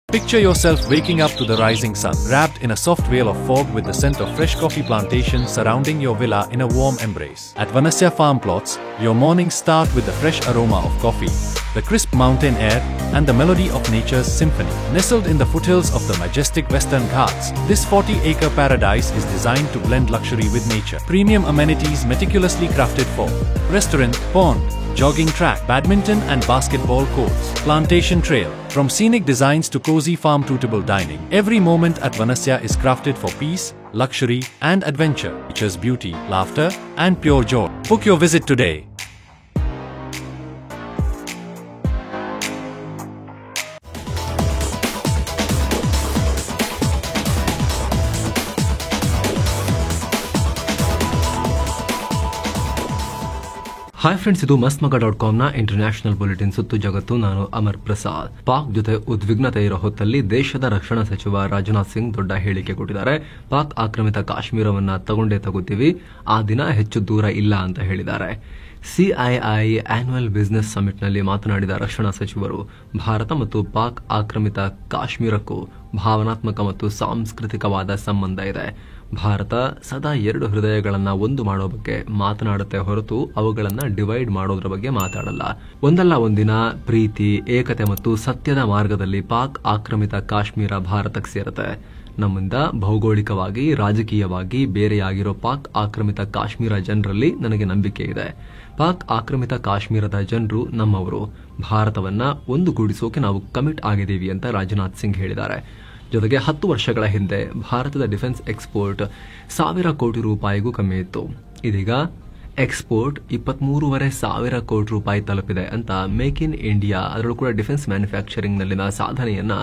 Picture yourself waking up to the rising sun, wrapped in a soft veil of fog with the scent of fresh coffee plantations surrounding your villa in a warm embrace. At Vanasya Farm Plots, your mornings start with the fresh aroma of coffee, the crisp mountain air, and the melody of nature's symphony. Nestled in the foothills of the majestic Western Ghats, this 40-acre paradise is designed to blend luxury with nature. Premium amenities meticulously crafted for restaurant, pond, jogging track, badminton and basketball courts, plantation trail. From scenic designs to cozy farm-to-table dining, every moment at Vanasya is crafted for peace, luxury and adventure. Features beauty, laughter and pure joy. Book your visit today. Hi friends, ಇದು mastmaga.com international bulletin ಸುತ್ತು ಜಗತ್ತು. ನಾನು ಅಮರ್ ಪ್ರಸಾದ್. ಪಾಕ್ ಜೊತೆ ಉದ್ವಿಗ್ನತೆ ಇರೋ ಹೊತ್ತಲ್ಲಿ ದೇಶದ ರಕ್ಷಣಾ ಸಚಿವ ರಾಜನಾಥ್ ಸಿಂಗ್ ದೊಡ್ಡ ಹೇಳಿಕೆ ಕೊಟ್ಟಿದ್ದಾರೆ. ಪಾಕ್ ಆಕ್ರಮಿತ ಕಾಶ್ಮೀರವನ್ನ ತಗೊಂಡೇ ತಗೋತೀವಿ, ಆ ದಿನ ಹೆಚ್ಚು ದೂರ ಇಲ್ಲ ಅಂತ ಹೇಳಿದ್ದಾರೆ. ಸಿಐಐ ಆನ್ಯುವಲ್ ಬಿಸಿನೆಸ್ ಸಮಿಟ್ನಲ್ಲಿ ಮಾತನಾಡಿದ ರಕ್ಷಣಾ ಸಚಿವರು, ಭಾರತ ಮತ್ತು ಪಾಕ್ ಆಕ್ರಮಿತ ಕಾಶ್ಮೀರಕ್ಕೂ ಭಾವನಾತ್ಮಕ ಮತ್ತು ಸಾಂಸ್ಕೃತಿಕವಾದ ಸಂಬಂಧ ಇದೆ. ಭಾರತ ಸದಾ ಎರಡು ಹೃದಯಗಳನ್ನ ಒಂದು ಮಾಡೋ ಬಗ್ಗೆ ಮಾತನಾಡುತ್ತೆ ಹೊರತು ಅವುಗಳನ್ನ ಡಿವೈಡ್ ಮಾಡೋದ್ರ ಬಗ್ಗೆ ಮಾತಾಡಲ್ಲ. ಒಂದಲ್ಲ ಒಂದಿನ ಪ್ರೀತಿ, ಏಕತೆ ಮತ್ತು ಸತ್ಯದ ಮಾರ್ಗದಲ್ಲಿ ಪಾಕ್ ಆಕ್ರಮಿತ ಕಾಶ್ಮೀರ ಭಾರತಕ್ಕೆ ಸೇರುತ್ತೆ. ನಮ್ಮಿಂದ ಭೌಗೋಳಿಕವಾಗಿ, ರಾಜಕೀಯವಾಗಿ ಬೇರೆಯಾಗಿರೋ ಪಾಕ್ ಆಕ್ರಮಿತ ಕಾಶ್ಮೀರ ಜನರಲ್ಲಿ ನನಗೆ ನಂಬಿಕೆ ಇದೆ. ಪಾಕ್ ಆಕ್ರಮಿತ ಕಾಶ್ಮೀರದ ಜನರು ನಮ್ಮವರು. ಭಾರತವನ್ನ ಒಂದುಗೂಡಿಸೋಕೆ ನಾವು ಕಮಿಟ್ ಆಗಿದ್ದೀವಿ ಅಂತ ರಾಜನಾಥ್ ಸಿಂಗ್ ಹೇಳಿದ್ದಾರೆ. ಜೊತೆಗೆ 10 ವರ್ಷಗಳ ಹಿಂದೆ ಭಾರತದ ಡಿಫೆನ್ಸ್ ಎಕ್ಸ್ಪೋರ್ಟ್ 1000 ಕೋಟಿ ರೂಪಾಯಿಗೂ ಕಮ್ಮಿ ಇತ್ತು. ಇದೀಗ ಎಕ್ಸ್ಪೋರ್ಟ್ 23,500 ಕೋಟಿ ರೂಪಾಯಿ ತಲುಪಿದೆ ಅಂತ ಮೇಕ್ ಇನ್ ಇಂಡಿಯಾ, ಅದರಲ್ಲೂ ಕೂಡ ಡಿಫೆನ್ಸ್ ಮ್ಯಾನುಫ್ಯಾಕ್ಚರಿಂಗ್ ನಲ್ಲಿನ ಸಾಧನೆಯನ್ನ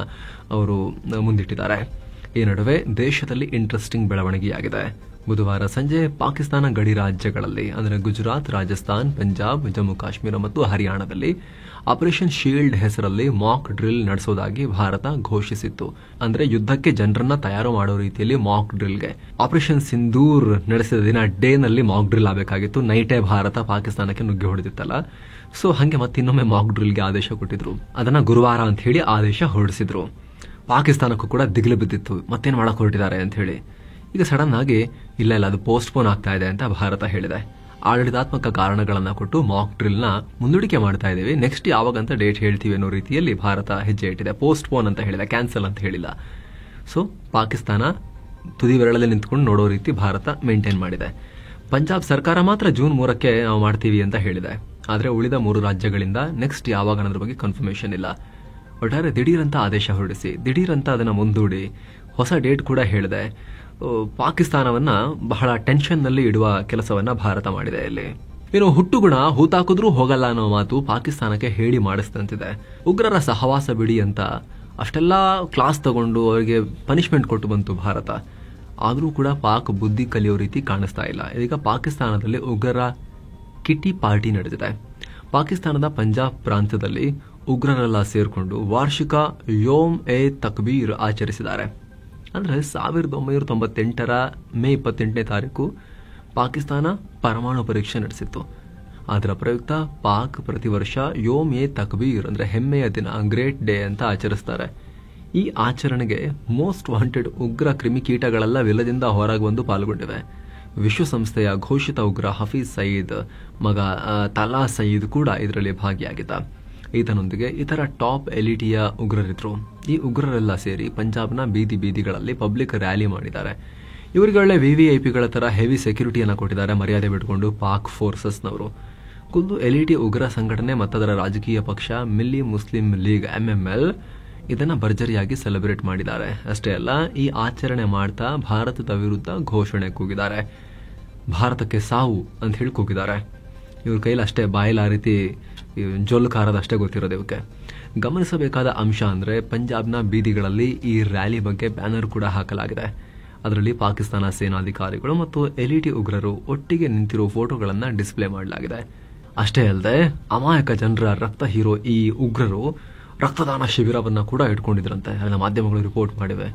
ಅವರು ಮುಂದಿಟ್ಟಿದ್ದಾರೆ. ಈ ನಡುವೆ ದೇಶದಲ್ಲಿ ಇಂಟ್ರೆಸ್ಟಿಂಗ್ ಬೆಳವಣಿಗೆಯಾಗಿದೆ. ಬುಧವಾರ ಸಂಜೆ ಪಾಕಿಸ್ತಾನ ಗಡಿ ರಾಜ್ಯಗಳಲ್ಲಿ ಅಂದರೆ ಗುಜರಾತ್, ರಾಜಸ್ಥಾನ್, ಪಂಜಾಬ್, ಜಮ್ಮು ಕಾಶ್ಮೀರ ಮತ್ತು ಹರಿಯಾಣದಲ್ಲಿ ಆಪರೇಷನ್ ಶೀಲ್ಡ್ ಹೆಸರಲ್ಲಿ ಮಾಕ್ ಡ್ರಿಲ್ ನಡೆಸೋದಾಗಿ ಭಾರತ ಘೋಷಿಸಿತ್ತು. ಅಂದ್ರೆ ಯುದ್ಧಕ್ಕೆ ಜನರನ್ನ ತಯಾರು ಮಾಡೋ ರೀತಿಯಲ್ಲಿ ಮಾಕ್ ಡ್ರಿಲ್ಗೆ. ಆಪರೇಷನ್ ಸಿಂಧೂರ್ ನಡೆಸಿದ ದಿನ ಡೇನಲ್ಲಿ ಮಾಕ್ ಡ್ರಿಲ್ ಆಗಬೇಕಾಗಿತ್ತು. ನೈಟೇ ಭಾರತ ಪಾಕಿಸ್ತಾನಕ್ಕೆ ನುಗ್ಗಿ ಹೊಡೆದಿತ್ತಲ್ಲ. ಸೊ ಹಂಗೆ ಮತ್ತಿನ್ನೊಮ್ಮೆ ಮಾಕ್ ಡ್ರಿಲ್ಗೆ ಆದೇಶ ಕೊಟ್ಟಿದ್ರು. ಅದನ್ನ ಗುರುವಾರ ಅಂತ ಹೇಳಿ ಆದೇಶ ಹೊರಡಿಸಿದ್ರು. ಪಾಕಿಸ್ತಾನಕ್ಕೂ ಕೂಡ ದಿಗಿಲು ಬಿದ್ದಿತ್ತು, ಮತ್ತೇನು ಮಾಡಕ್ ಹೊರಟಿದ್ದಾರೆ ಅಂತ ಹೇಳಿ. ಈಗ ಸಡನ್ ಆಗಿ ಇಲ್ಲ ಅದು ಪೋಸ್ಟ್ಪೋನ್ ಆಗ್ತಾ ಇದೆ ಅಂತ ಭಾರತ ಹೇಳಿದೆ. ಆಡಳಿತಾತ್ಮಕ ಕಾರಣಗಳನ್ನ ಕೊಟ್ಟು ಮಾಕ್ ಡ್ರಿಲ್ ನ ಮುಂದೂಡಿಕೆ ಮಾಡ್ತಾ ಇದೀವಿ, ನೆಕ್ಸ್ಟ್ ಯಾವಾಗಂತ ಡೇಟ್ ಹೇಳ್ತೀವಿ ಅನ್ನೋ ರೀತಿಯಲ್ಲಿ ಭಾರತ ಹೆಜ್ಜೆ ಇಟ್ಟಿದೆ. ಪೋಸ್ಟ್ಪೋನ್ ಅಂತ ಹೇಳಿದೆ, ಕ್ಯಾನ್ಸಲ್ ಅಂತ ಹೇಳಿಲ್ಲ. ಸೊ ಪಾಕಿಸ್ತಾನ ತುದಿ ಬೆರಳಲ್ಲಿ ನಿಂತ್ಕೊಂಡು ನೋಡೋ ರೀತಿ ಭಾರತ ಮೇಂಟೈನ್ ಮಾಡಿದೆ. ಪಂಜಾಬ್ ಸರ್ಕಾರ ಮಾತ್ರ ಜೂನ್ 3ಕ್ಕೆ ನಾವು ಮಾಡ್ತೀವಿ ಅಂತ ಹೇಳಿದೆ. ಆದ್ರೆ ಉಳಿದ 3 ರಾಜ್ಯಗಳಿಂದ ನೆಕ್ಸ್ಟ್ ಯಾವಾಗ ಅನ್ನೋದ್ರ ಬಗ್ಗೆ ಕನ್ಫರ್ಮೇಶನ್ ಇಲ್ಲ. ಒಟ್ಟಾರೆ ದಿಢೀರಂತ ಆದೇಶ ಹೊರಡಿಸಿ, ದಿಢೀರಂತ ಅದನ್ನ ಮುಂದೂಡಿ ಹೊಸ ಡೇಟ್ ಕೂಡ ಹೇಳಿದೆ. ಪಾಕಿಸ್ತಾನವನ್ನ ಬಹಳ ಟೆನ್ಷನ್ ನಲ್ಲಿ ಇಡುವ ಕೆಲಸವನ್ನ ಭಾರತ ಮಾಡಿದೆ. ಇಲ್ಲಿ ಇನ್ನು ಹುಟ್ಟುಗುಣ ಹೂತಾಕಿದ್ರೂ ಹೋಗಲ್ಲ ಅನ್ನೋ ಮಾತು ಪಾಕಿಸ್ತಾನಕ್ಕೆ ಹೇಳಿ ಮಾಡಿಸಿದಂತಿದೆ. ಉಗ್ರರ ಸಹವಾಸ ಬಿಡಿ ಅಂತ ಅಷ್ಟೆಲ್ಲಾ ಕ್ಲಾಸ್ ತಗೊಂಡು ಅವರಿಗೆ ಪನಿಷ್ಮೆಂಟ್ ಕೊಟ್ಟು ಬಂತು ಭಾರತ. ಆದರೂ ಕೂಡ ಪಾಕ್ ಬುದ್ಧಿ ಕಲಿಯೋ ರೀತಿ ಕಾಣಿಸ್ತಾ ಇಲ್ಲ. ಇದೀಗ ಪಾಕಿಸ್ತಾನದಲ್ಲಿ ಉಗ್ರರ ಕಿಟಿ ಪಾರ್ಟಿ ನಡೆದಿದೆ. ಪಾಕಿಸ್ತಾನದ ಪಂಜಾಬ್ ಪ್ರಾಂತ್ಯದಲ್ಲಿ ಉಗ್ರರೆಲ್ಲ ಸೇರ್ಕೊಂಡು ವಾರ್ಷಿಕ ಯೋಮ್ ಎ ತಕ್ಬೀರ್ ಆಚರಿಸಿದ್ದಾರೆ. ಅಂದ್ರೆ 1998ರ ಮೇ 28ನೇ ತಾರೀಕು ಪಾಕಿಸ್ತಾನ ಪರಮಾಣು ಪರೀಕ್ಷೆ ನಡೆಸಿತ್ತು. ಅದರ ಪ್ರಯುಕ್ತ ಪಾಕ್ ಪ್ರತಿ ವರ್ಷ ಯೋಮ್ ಎ ತಕ್ಬೀರ್ ಅಂದ್ರೆ ಹೆಮ್ಮೆಯ ದಿನ, ಗ್ರೇಟ್ ಡೇ ಅಂತ ಆಚರಿಸ್ತಾರೆ. ಈ ಆಚರಣೆಗೆ ಮೋಸ್ಟ್ ವಾಂಟೆಡ್ ಉಗ್ರ ಕ್ರಿಮಿಕೀಟಗಳೆಲ್ಲ ವಿಲದಿಂದ ಹೊರಗೆ ಬಂದು ಪಾಲ್ಗೊಂಡಿವೆ. ವಿಶ್ವಸಂಸ್ಥೆಯ ಘೋಷಿತ ಉಗ್ರ ಹಫೀಜ್ ಸಯೀದ್ ಮಗ ತಲಾ ಸಯೀದ್ ಕೂಡ ಇದರಲ್ಲಿ ಭಾಗಿಯಾಗಿದ್ದ. ಈತನೊಂದಿಗೆ ಇತರ ಟಾಪ್ ಎಲಿಟಿಯ ಉಗ್ರರಿದ್ರು. ಈ ಉಗ್ರರೆಲ್ಲ ಸೇರಿ ಪಂಜಾಬ್ನ ಬೀದಿ ಬೀದಿಗಳಲ್ಲಿ ಪಬ್ಲಿಕ್ ರ್ಯಾಲಿ ಮಾಡಿದ್ದಾರೆ. ಇವರುಗಳೇ ವಿವಿಐಪಿಗಳ ತರ ಹೆವಿ ಸೆಕ್ಯೂರಿಟಿಯನ್ನು ಕೊಟ್ಟಿದ್ದಾರೆ, ಮರ್ಯಾದೆ ಬಿಟ್ಕೊಂಡು ಪಾಕ್ ಫೋರ್ಸಸ್ನವರು. ಖುದ್ದು ಎಲಿಟಿ ಉಗ್ರ ಸಂಘಟನೆ ಮತ್ತದರ ರಾಜಕೀಯ ಪಕ್ಷ ಮಿಲ್ಲಿ ಮುಸ್ಲಿಂ ಲೀಗ್ MML ಇದನ್ನ ಭರ್ಜರಿಯಾಗಿ ಸೆಲೆಬ್ರೇಟ್ ಮಾಡಿದ್ದಾರೆ. ಅಷ್ಟೇ ಅಲ್ಲ, ಈ ಆಚರಣೆ ಮಾಡ್ತಾ ಭಾರತದ ವಿರುದ್ಧ ಘೋಷಣೆ ಕೂಗಿದ್ದಾರೆ. ಭಾರತಕ್ಕೆ ಸಾವು ಅಂತ ಹೇಳಿ ಕೂಗಿದ್ದಾರೆ. ಇವ್ರ ಕೈಲಿ ಅಷ್ಟೇ ಬಾಯಿಲ್ ಆ ರೀತಿ ಜೊಲ್ಲು ಕಾರದಷ್ಟೇ ಗೊತ್ತಿರೋದು ಇವಕ್ಕೆ. ಗಮನಿಸಬೇಕಾದ ಅಂಶ ಅಂದ್ರೆ ಪಂಜಾಬ್ನ ಬೀದಿಗಳಲ್ಲಿ ಈ ರ್ಯಾಲಿ ಬಗ್ಗೆ ಬ್ಯಾನರ್ ಕೂಡ ಹಾಕಲಾಗಿದೆ. ಅದರಲ್ಲಿ ಪಾಕಿಸ್ತಾನ ಸೇನಾಧಿಕಾರಿಗಳು ಮತ್ತು ಎಲಿಟಿ ಉಗ್ರರು ಒಟ್ಟಿಗೆ ನಿಂತಿರೋ ಫೋಟೋಗಳನ್ನ ಡಿಸ್ಪ್ಲೇ ಮಾಡಲಾಗಿದೆ. ಅಷ್ಟೇ ಅಲ್ಲದೆ ಅಮಾಯಕ ಜನರ ರಕ್ತ ಹೀರೋ ಈ ಉಗ್ರರು ರಕ್ತದಾನ ಶಿಬಿರವನ್ನ ಕೂಡ ಇಟ್ಕೊಂಡಿದ್ರಂತೆ. ಅದನ್ನ ಮಾಧ್ಯಮಗಳು ರಿಪೋರ್ಟ್ ಮಾಡಿವೆ.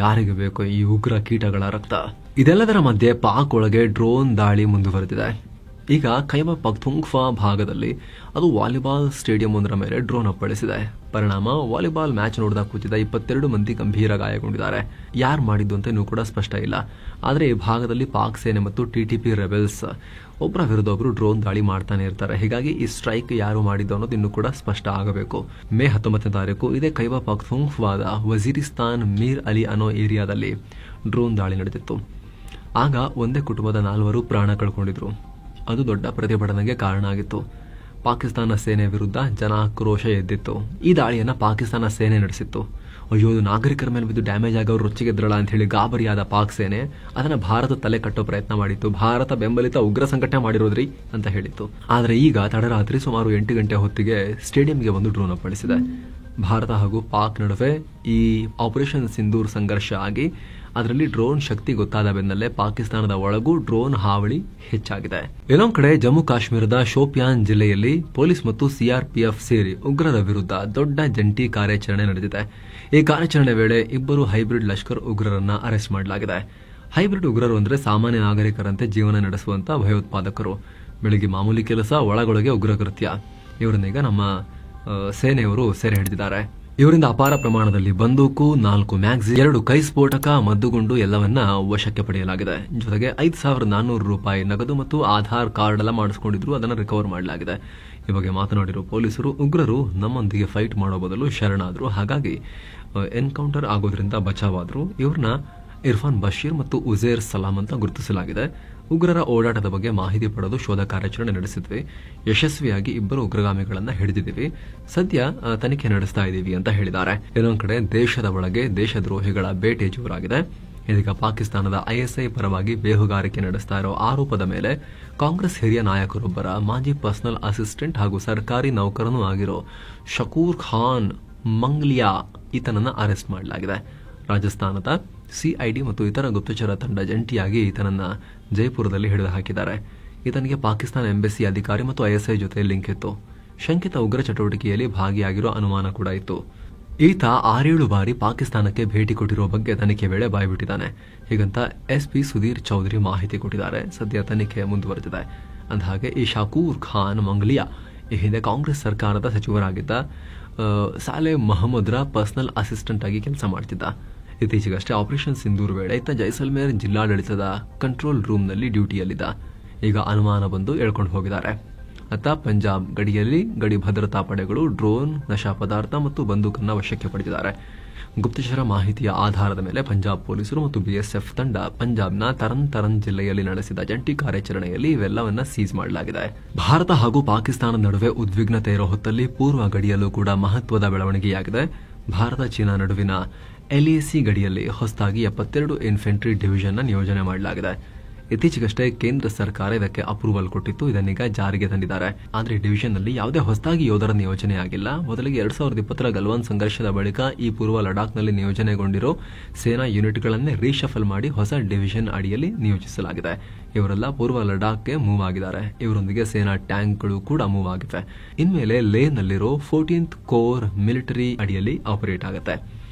ಯಾರಿಗೆ ಬೇಕು ಈ ಉಗ್ರ ಕೀಟಗಳ ರಕ್ತ? ಇದೆಲ್ಲದರ ಮಧ್ಯೆ ಪಾಕ್ ಒಳಗೆ ಡ್ರೋನ್ ದಾಳಿ ಮುಂದುವರೆದಿದೆ. ಈಗ ಖೈಬರ್ ಪಖ್ತೂನ್ಖ್ವಾ ಭಾಗದಲ್ಲಿ ಅದು ವಾಲಿಬಾಲ್ ಸ್ಟೇಡಿಯಂ ಒಂದರ ಮೇಲೆ ಡ್ರೋನ್ ಅಪ್ಪಳಿಸಿದೆ. ಪರಿಣಾಮ ವಾಲಿಬಾಲ್ ಮ್ಯಾಚ್ ನೋಡಿದ ಕೂತಿದ್ದ 22 ಮಂದಿ ಗಂಭೀರ ಗಾಯಗೊಂಡಿದ್ದಾರೆ. ಯಾರು ಮಾಡಿದ್ದು ಅಂತ ಇನ್ನೂ ಕೂಡ ಸ್ಪಷ್ಟ ಇಲ್ಲ. ಆದರೆ ಈ ಭಾಗದಲ್ಲಿ ಪಾಕ್ ಸೇನೆ ಮತ್ತು ಟಿಟಿಪಿ ರೆಬೆಲ್ಸ್ ಒಬ್ಬರ ವಿರುದ್ಧ ಒಬ್ಬರು ಡ್ರೋನ್ ದಾಳಿ ಮಾಡ್ತಾನೆ ಇರ್ತಾರೆ. ಹೀಗಾಗಿ ಈ ಸ್ಟ್ರೈಕ್ ಯಾರು ಮಾಡಿದ್ದು ಅನ್ನೋದು ಇನ್ನೂ ಕೂಡ ಸ್ಪಷ್ಟ ಆಗಬೇಕು. ಮೇ 19ನೇ ತಾರೀಕು ಇದೇ ಖೈಬರ್ ಪಖ್ತೂನ್ಖ್ವಾದ ವಜೀರಿಸ್ತಾನ್ ಮೀರ್ ಅಲಿ ಅನ್ನೋ ಏರಿಯಾದಲ್ಲಿ ಡ್ರೋನ್ ದಾಳಿ ನಡೆದಿತ್ತು. ಆಗ ಒಂದೇ ಕುಟುಂಬದ 4 ಪ್ರಾಣ ಕಳ್ಕೊಂಡಿದ್ರು. ಅದು ದೊಡ್ಡ ಪ್ರತಿಭಟನೆಗೆ ಕಾರಣ ಆಗಿತ್ತು. ಪಾಕಿಸ್ತಾನ ಸೇನೆ ವಿರುದ್ಧ ಜನಾಕ್ರೋಶ ಎದ್ದಿತ್ತು. ಈ ದಾಳಿಯನ್ನ ಪಾಕಿಸ್ತಾನ ಸೇನೆ ನಡೆಸಿತ್ತು. ಅಯ್ಯೋ, ನಾಗರಿಕರ ಮೇಲೆ ಬಿದ್ದು ಡ್ಯಾಮೇಜ್ ಆಗೋರು ರೊಚ್ಚಿಗೆದ್ರಳ ಅಂತ ಹೇಳಿ ಗಾಬರಿಯಾದ ಪಾಕ್ ಸೇನೆ ಅದನ್ನ ಭಾರತ ತಲೆ ಕಟ್ಟೋ ಪ್ರಯತ್ನ ಮಾಡಿತ್ತು. ಭಾರತ ಬೆಂಬಲಿತ ಉಗ್ರ ಸಂಘಟನೆ ಮಾಡಿರೋದ್ರಿ ಅಂತ ಹೇಳಿತ್ತು. ಆದ್ರೆ ಈಗ ತಡರಾತ್ರಿ ಸುಮಾರು 8 ಗಂಟೆ ಹೊತ್ತಿಗೆ ಸ್ಟೇಡಿಯಂಗೆ ಒಂದು ಡ್ರೋನ್ ಅಪ್ಪಳಿಸಿದೆ. ಭಾರತ ಹಾಗೂ ಪಾಕ್ ನಡುವೆ ಈ ಆಪರೇಷನ್ ಸಿಂಧೂರ್ ಸಂಘರ್ಷ ಆಗಿ ಅದರಲ್ಲಿ ಡ್ರೋನ್ ಶಕ್ತಿ ಗೊತ್ತಾದ ಬೆನ್ನಲ್ಲೇ ಪಾಕಿಸ್ತಾನದ ಒಳಗೂ ಡ್ರೋನ್ ಹಾವಳಿ ಹೆಚ್ಚಾಗಿದೆ. ಇನ್ನೊಂದು ಕಡೆ ಜಮ್ಮು ಕಾಶ್ಮೀರದ ಶೋಪಿಯಾನ್ ಜಿಲ್ಲೆಯಲ್ಲಿ ಪೊಲೀಸ್ ಮತ್ತು ಸಿಆರ್ಪಿಎಫ್ ಸೇರಿ ಉಗ್ರರ ವಿರುದ್ಧ ದೊಡ್ಡ ಜಂಟಿ ಕಾರ್ಯಾಚರಣೆ ನಡೆದಿದೆ. ಈ ಕಾರ್ಯಾಚರಣೆ ವೇಳೆ 2 ಹೈಬ್ರಿಡ್ ಲಷ್ಕರ್ ಉಗ್ರರನ್ನ ಅರೆಸ್ಟ್ ಮಾಡಲಾಗಿದೆ. ಹೈಬ್ರಿಡ್ ಉಗ್ರರು ಅಂದ್ರೆ ಸಾಮಾನ್ಯ ನಾಗರಿಕರಂತೆ ಜೀವನ ನಡೆಸುವಂತ ಭಯೋತ್ಪಾದಕರು. ಬೆಳಿಗ್ಗೆ ಮಾಮೂಲಿ ಕೆಲಸ, ಒಳಗೊಳಗೆ ಉಗ್ರ ಕೃತ್ಯ. ಇವರನ್ನೀಗ ನಮ್ಮ ಸೇನೆಯವರು ಸೆರೆ ಹಿಡಿದಿದ್ದಾರೆ. ಇವರಿಂದ ಅಪಾರ ಪ್ರಮಾಣದಲ್ಲಿ ಬಂದೂಕು, 4 ಮ್ಯಾಗ್ಝಿನ್, 2 ಕೈ ಸ್ಫೋಟಕ, ಮದ್ದುಗುಂಡು ಎಲ್ಲವನ್ನ ವಶಕ್ಕೆ ಪಡೆಯಲಾಗಿದೆ. ಜೊತೆಗೆ 5,400 ರೂಪಾಯಿ ನಗದು ಮತ್ತು ಆಧಾರ್ ಕಾರ್ಡ್ ಎಲ್ಲ ಮಾಡಿಸ್ಕೊಂಡಿದ್ರು, ಅದನ್ನು ರಿಕವರ್ ಮಾಡಲಾಗಿದೆ. ಈ ಬಗ್ಗೆ ಮಾತನಾಡಿರುವ ಪೊಲೀಸರು, ಉಗ್ರರು ನಮ್ಮೊಂದಿಗೆ ಫೈಟ್ ಮಾಡೋ ಬದಲು ಶರಣಾದ್ರು, ಹಾಗಾಗಿ ಎನ್ಕೌಂಟರ್ ಆಗೋದ್ರಿಂದ ಬಚಾವಾದ್ರು. ಇವ್ರನ್ನ ಇರ್ಫಾನ್ ಬಶೀರ್ ಮತ್ತು ಉಜೇರ್ ಸಲಾಂ ಅಂತ ಗುರುತಿಸಲಾಗಿದೆ. ಉಗ್ರರ ಓಡಾಟದ ಬಗ್ಗೆ ಮಾಹಿತಿ ಪಡೆದು ಶೋಧ ಕಾರ್ಯಾಚರಣೆ ನಡೆಸಿದ್ವಿ. ಯಶಸ್ವಿಯಾಗಿ 2 ಉಗ್ರಗಾಮಿಗಳನ್ನ ಹಿಡಿದಿದ್ದೀವಿ. ಸದ್ಯ ತನಿಖೆ ನಡೆಸ್ತಾ ಇದ್ದೀವಿ ಅಂತ ಹೇಳಿದ್ದಾರೆ. ಇನ್ನೊಂದು ಕಡೆ ದೇಶದ ಒಳಗೆ ದೇಶದ್ರೋಹಿಗಳ ಬೇಟೆ ಜೋರಾಗಿದೆ. ಇದೀಗ ಪಾಕಿಸ್ತಾನದ ಐಎಸ್ಐ ಪರವಾಗಿ ಬೇಹುಗಾರಿಕೆ ನಡೆಸ್ತಾ ಇರೋ ಆರೋಪದ ಮೇಲೆ ಕಾಂಗ್ರೆಸ್ ಹಿರಿಯ ನಾಯಕರೊಬ್ಬರ ಮಾಜಿ ಪರ್ಸನಲ್ ಅಸಿಸ್ಟೆಂಟ್ ಹಾಗೂ ಸರ್ಕಾರಿ ನೌಕರನೂ ಆಗಿರೋ ಶಕೂರ್ ಖಾನ್ ಮಂಗ್ಲಿಯಾ ಈತನನ್ನ ಅರೆಸ್ಟ್ ಮಾಡಲಾಗಿದೆ. ರಾಜಸ್ಥಾನದ ಸಿಐಡಿ ಮತ್ತು ಇತರ ಗುಪ್ತಚರ ತಂಡ ಜಂಟಿಯಾಗಿ ಈತನನ್ನ ಜೈಪುರದಲ್ಲಿ ಹಿಡಿದು ಹಾಕಿದ್ದಾರೆ. ಈತನಿಗೆ ಪಾಕಿಸ್ತಾನ ಎಂಬೆಸಿ ಅಧಿಕಾರಿ ಮತ್ತು ಐಎಸ್ಐ ಜೊತೆ ಲಿಂಕ್ ಇತ್ತು. ಶಂಕಿತ ಉಗ್ರ ಚಟುವಟಿಕೆಯಲ್ಲಿ ಭಾಗಿಯಾಗಿರೋ ಅನುಮಾನ ಕೂಡ ಇತ್ತು. ಈತ 6-7 ಬಾರಿ ಪಾಕಿಸ್ತಾನಕ್ಕೆ ಭೇಟಿ ಕೊಟ್ಟಿರುವ ಬಗ್ಗೆ ತನಿಖೆ ವೇಳೆ ಬಾಯ್ಬಿಟ್ಟಿದ್ದಾನೆ. ಹೀಗಂತ ಎಸ್ಪಿ ಸುಧೀರ್ ಚೌಧರಿ ಮಾಹಿತಿ ಕೊಟ್ಟಿದ್ದಾರೆ. ಸದ್ಯ ತನಿಖೆ ಮುಂದುವರೆದಿದೆ. ಅಂದಹಾಗೆ ಈ ಶಾಕೂರ್ ಖಾನ್ ಮಂಗ್ಲಿಯಾ ಈ ಹಿಂದೆ ಕಾಂಗ್ರೆಸ್ ಸರ್ಕಾರದ ಸಚಿವರಾಗಿದ್ದ ಸಾಲೆ ಮಹಮ್ಮದ್ರ ಪರ್ಸನಲ್ ಅಸಿಸ್ಟೆಂಟ್ ಆಗಿ ಕೆಲಸ ಮಾಡ್ತಿದ್ದ. ಇತ್ತೀಚೆಗಷ್ಟೇ ಆಪರೇಷನ್ ಸಿಂಧೂರ್ ವೇಳೆ ಈತ ಜೈಸಲ್ಮೇರ್ ಜಿಲ್ಲಾಡಳಿತದ ಕಂಟ್ರೋಲ್ ರೂಮ್ನಲ್ಲಿ ಡ್ಯೂಟಿಯಲ್ಲಿದ್ದ. ಈಗ ಅನುಮಾನ ಬಂದು ಎಳ್ಕೊಂಡು ಹೋಗಿದ್ದಾರೆ. ಅತ್ತ ಪಂಜಾಬ್ ಗಡಿಯಲ್ಲಿ ಗಡಿ ಭದ್ರತಾ ಪಡೆಗಳು ಡ್ರೋನ್, ನಶಾ ಪದಾರ್ಥ ಮತ್ತು ಬಂದೂಕನ್ನ ವಶಕ್ಕೆ ಪಡೆದಿದ್ದಾರೆ. ಗುಪ್ತಚರ ಮಾಹಿತಿಯ ಆಧಾರದ ಮೇಲೆ ಪಂಜಾಬ್ ಪೊಲೀಸರು ಮತ್ತು ಬಿಎಸ್ಎಫ್ ತಂಡ ಪಂಜಾಬ್ನ ತರನ್ ಜಿಲ್ಲೆಯಲ್ಲಿ ನಡೆಸಿದ ಜಂಟಿ ಕಾರ್ಯಾಚರಣೆಯಲ್ಲಿ ಇವೆಲ್ಲವನ್ನ ಸೀಸ್ ಮಾಡಲಾಗಿದೆ. ಭಾರತ ಹಾಗೂ ಪಾಕಿಸ್ತಾನದ ನಡುವೆ ಉದ್ವಿಗ್ನತೆ ಇರೋ ಹೊತ್ತಲ್ಲಿ ಪೂರ್ವ ಗಡಿಯಲ್ಲೂ ಕೂಡ ಮಹತ್ವದ ಬೆಳವಣಿಗೆಯಾಗಿದೆ. ಭಾರತ ಚೀನಾ ನಡುವಿನ ಎಲ್ಎಸಿ ಗಡಿಯಲ್ಲಿ ಹೊಸದಾಗಿ 72 ಇನ್ಫೆಂಟ್ರಿ ಡಿವಿಷನ್ ನಿಯೋಜನೆ ಮಾಡಲಾಗಿದೆ. ಇತ್ತೀಚೆಗಷ್ಟೇ ಕೇಂದ್ರ ಸರ್ಕಾರ ಇದಕ್ಕೆ ಅಪ್ರೂವಲ್ ಕೊಟ್ಟಿತ್ತು. ಇದನ್ನೀಗ ಜಾರಿಗೆ ತಂದಿದ್ದಾರೆ. ಆದರೆ ಡಿವಿಷನ್ನಲ್ಲಿ ಯಾವುದೇ ಹೊಸದಾಗಿ ಯೋಧರ ನಿಯೋಜನೆ ಆಗಿಲ್ಲ. ಮೊದಲಿಗೆ 2020ರ ಗಲ್ವಾನ್ ಸಂಘರ್ಷದ ಬಳಿಕ ಈ ಪೂರ್ವ ಲಡಾಖ್ನಲ್ಲಿ ನಿಯೋಜನೆಗೊಂಡಿರೋ ಸೇನಾ ಯೂನಿಟ್ಗಳನ್ನೇ ರೀಶಫಲ್ ಮಾಡಿ ಹೊಸ ಡಿವಿಷನ್ ಅಡಿಯಲ್ಲಿ ನಿಯೋಜಿಸಲಾಗಿದೆ. ಇವರೆಲ್ಲ ಪೂರ್ವ ಲಡಾಖ್ಗೆ ಮೂವ್ ಆಗಿದ್ದಾರೆ. ಇವರೊಂದಿಗೆ ಸೇನಾ ಟ್ಯಾಂಕ್ಗಳು ಕೂಡ ಮೂವ್ ಆಗಿವೆ. ಇನ್ಮೇಲೆ ಲೇನಲ್ಲಿರೋ 14th ಕೋರ್ ಮಿಲಿಟರಿ ಅಡಿಯಲ್ಲಿ ಆಪರೇಟ್ ಆಗುತ್ತೆ.